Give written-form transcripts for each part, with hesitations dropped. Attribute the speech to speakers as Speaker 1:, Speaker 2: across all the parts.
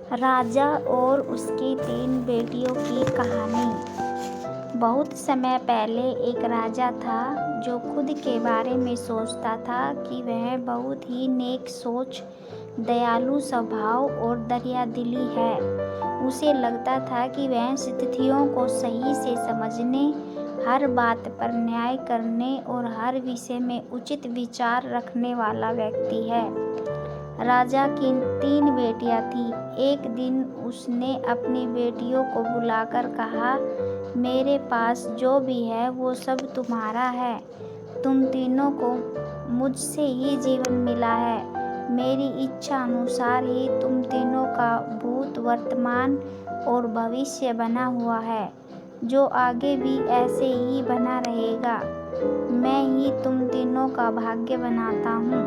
Speaker 1: राजा और उसकी 3 बेटियों की कहानी। बहुत समय पहले एक राजा था जो खुद के बारे में सोचता था कि वह बहुत ही नेक सोच, दयालु स्वभाव और दरियादिली है। उसे लगता था कि वह स्थितियों को सही से समझने, हर बात पर न्याय करने और हर विषय में उचित विचार रखने वाला व्यक्ति है। राजा की 3 बेटियां थीं। एक दिन उसने अपनी बेटियों को बुलाकर कहा, मेरे पास जो भी है वो सब तुम्हारा है। तुम तीनों को मुझसे ही जीवन मिला है। मेरी इच्छा अनुसार ही तुम तीनों का भूत, वर्तमान और भविष्य बना हुआ है, जो आगे भी ऐसे ही बना रहेगा। मैं ही तुम तीनों का भाग्य बनाता हूँ।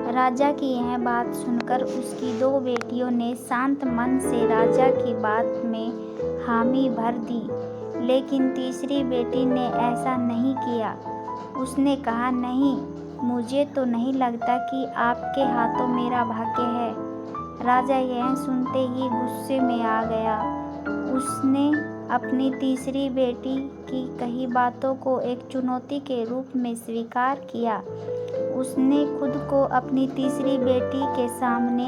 Speaker 1: राजा की यह बात सुनकर उसकी 2 बेटियों ने शांत मन से राजा की बात में हामी भर दी, लेकिन तीसरी बेटी ने ऐसा नहीं किया। उसने कहा, नहीं, मुझे तो नहीं लगता कि आपके हाथों मेरा भाग्य है। राजा यह सुनते ही गुस्से में आ गया। उसने अपनी तीसरी बेटी की कही बातों को एक चुनौती के रूप में स्वीकार किया। उसने खुद को अपनी तीसरी बेटी के सामने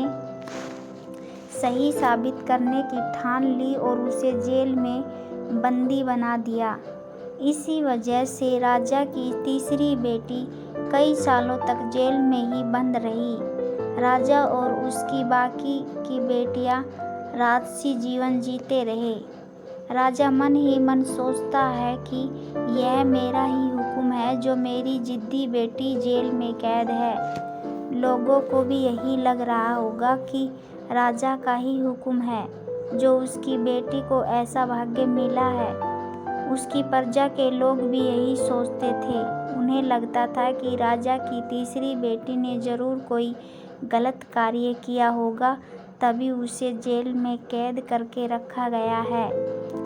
Speaker 1: सही साबित करने की ठान ली और उसे जेल में बंदी बना दिया। इसी वजह से राजा की तीसरी बेटी कई सालों तक जेल में ही बंद रही। राजा और उसकी बाकी की बेटियां राजसी जीवन जीते रहे। राजा मन ही मन सोचता है कि यह मेरा ही हुक्म है जो मेरी जिद्दी बेटी जेल में कैद है। लोगों को भी यही लग रहा होगा कि राजा का ही हुक्म है जो उसकी बेटी को ऐसा भाग्य मिला है। उसकी प्रजा के लोग भी यही सोचते थे। उन्हें लगता था कि राजा की तीसरी बेटी ने जरूर कोई गलत कार्य किया होगा, तभी उसे जेल में कैद करके रखा गया है,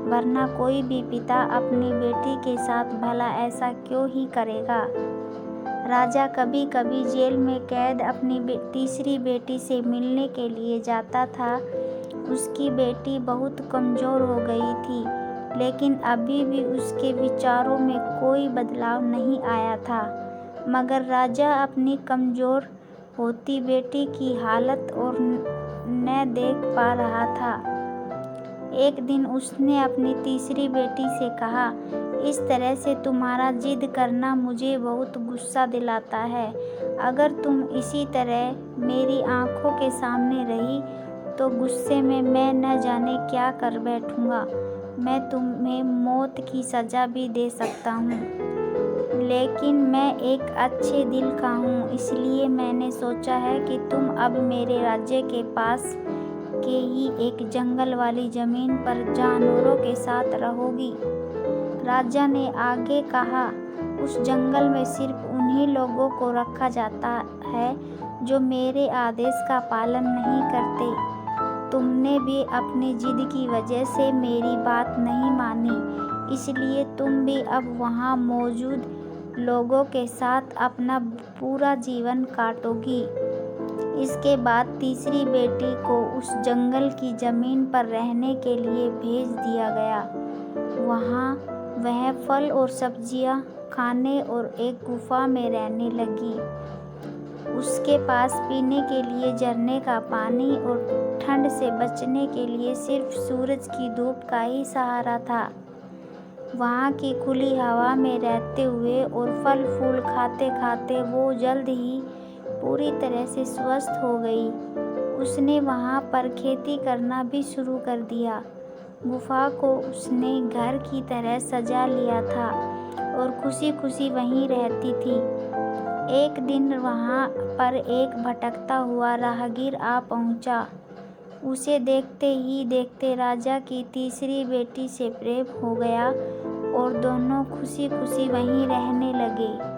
Speaker 1: वरना कोई भी पिता अपनी बेटी के साथ भला ऐसा क्यों ही करेगा। राजा कभी कभी जेल में कैद अपनी तीसरी बेटी से मिलने के लिए जाता था। उसकी बेटी बहुत कमज़ोर हो गई थी, लेकिन अभी भी उसके विचारों में कोई बदलाव नहीं आया था। मगर राजा अपनी कमज़ोर होती बेटी की हालत और न देख पा रहा था। एक दिन उसने अपनी तीसरी बेटी से कहा, इस तरह से तुम्हारा जिद करना मुझे बहुत गुस्सा दिलाता है। अगर तुम इसी तरह मेरी आंखों के सामने रही तो गुस्से में मैं न जाने क्या कर बैठूंगा। मैं तुम्हें मौत की सज़ा भी दे सकता हूँ, लेकिन मैं एक अच्छे दिल का हूँ, इसलिए मैंने सोचा है कि तुम अब मेरे राज्य के पास के ही एक जंगल वाली जमीन पर जानवरों के साथ रहोगी। राजा ने आगे कहा, उस जंगल में सिर्फ उन्हीं लोगों को रखा जाता है जो मेरे आदेश का पालन नहीं करते। तुमने भी अपनी जिद की वजह से मेरी बात नहीं मानी, इसलिए तुम भी अब वहाँ मौजूद लोगों के साथ अपना पूरा जीवन काटोगी। इसके बाद तीसरी बेटी को उस जंगल की जमीन पर रहने के लिए भेज दिया गया। वहाँ वह फल और सब्जियाँ खाने और एक गुफा में रहने लगी। उसके पास पीने के लिए झरने का पानी और ठंड से बचने के लिए सिर्फ सूरज की धूप का ही सहारा था। वहाँ की खुली हवा में रहते हुए और फल फूल खाते खाते वो जल्द ही पूरी तरह से स्वस्थ हो गई। उसने वहाँ पर खेती करना भी शुरू कर दिया। गुफा को उसने घर की तरह सजा लिया था और खुशी खुशी वहीं रहती थी। एक दिन वहाँ पर एक भटकता हुआ राहगीर आ पहुँचा। उसे देखते ही देखते राजा की तीसरी बेटी से प्रेम हो गया और दोनों खुशी खुशी वहीं रहने लगे।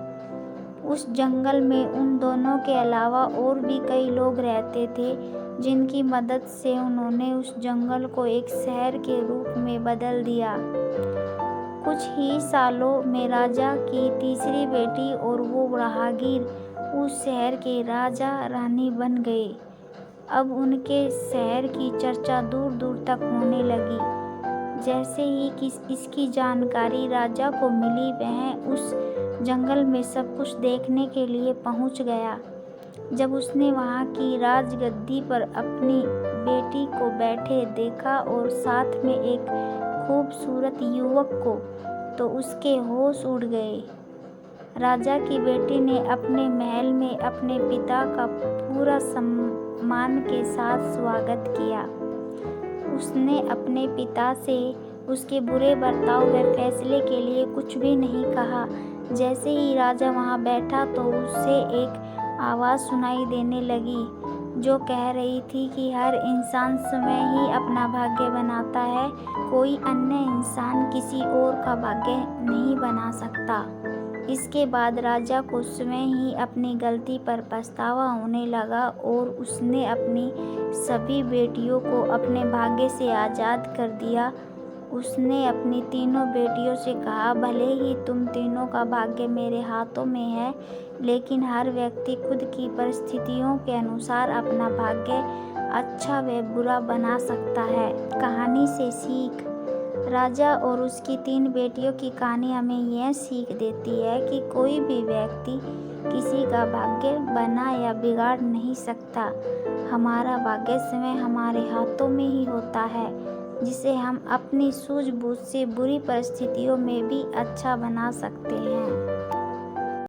Speaker 1: उस जंगल में उन दोनों के अलावा और भी कई लोग रहते थे, जिनकी मदद से उन्होंने उस जंगल को एक शहर के रूप में बदल दिया। कुछ ही सालों में राजा की तीसरी बेटी और वो राहगीर उस शहर के राजा रानी बन गए। अब उनके शहर की चर्चा दूर दूर तक होने लगी। जैसे ही इसकी जानकारी राजा को मिली, वह उस जंगल में सब कुछ देखने के लिए पहुंच गया। जब उसने वहां की राजगद्दी पर अपनी बेटी को बैठे देखा और साथ में एक खूबसूरत युवक को, तो उसके होश उड़ गए। राजा की बेटी ने अपने महल में अपने पिता का पूरा सम्मान के साथ स्वागत किया। उसने अपने पिता से उसके बुरे बर्ताव व फैसले के लिए कुछ भी नहीं कहा। जैसे ही राजा वहां बैठा तो उसे एक आवाज़ सुनाई देने लगी, जो कह रही थी कि हर इंसान स्वयं ही अपना भाग्य बनाता है, कोई अन्य इंसान किसी और का भाग्य नहीं बना सकता। इसके बाद राजा को स्वयं ही अपनी गलती पर पछतावा होने लगा और उसने अपनी सभी बेटियों को अपने भाग्य से आज़ाद कर दिया। उसने अपनी तीनों बेटियों से कहा, भले ही तुम तीनों का भाग्य मेरे हाथों में है, लेकिन हर व्यक्ति खुद की परिस्थितियों के अनुसार अपना भाग्य अच्छा व बुरा बना सकता है। कहानी से सीख। राजा और उसकी 3 बेटियों की कहानी हमें यह सीख देती है कि कोई भी व्यक्ति किसी का भाग्य बना या बिगाड़ नहीं सकता। हमारा भाग्य स्वयं हमारे हाथों में ही होता है, जिसे हम अपनी सूझबूझ से बुरी परिस्थितियों में भी अच्छा बना सकते हैं।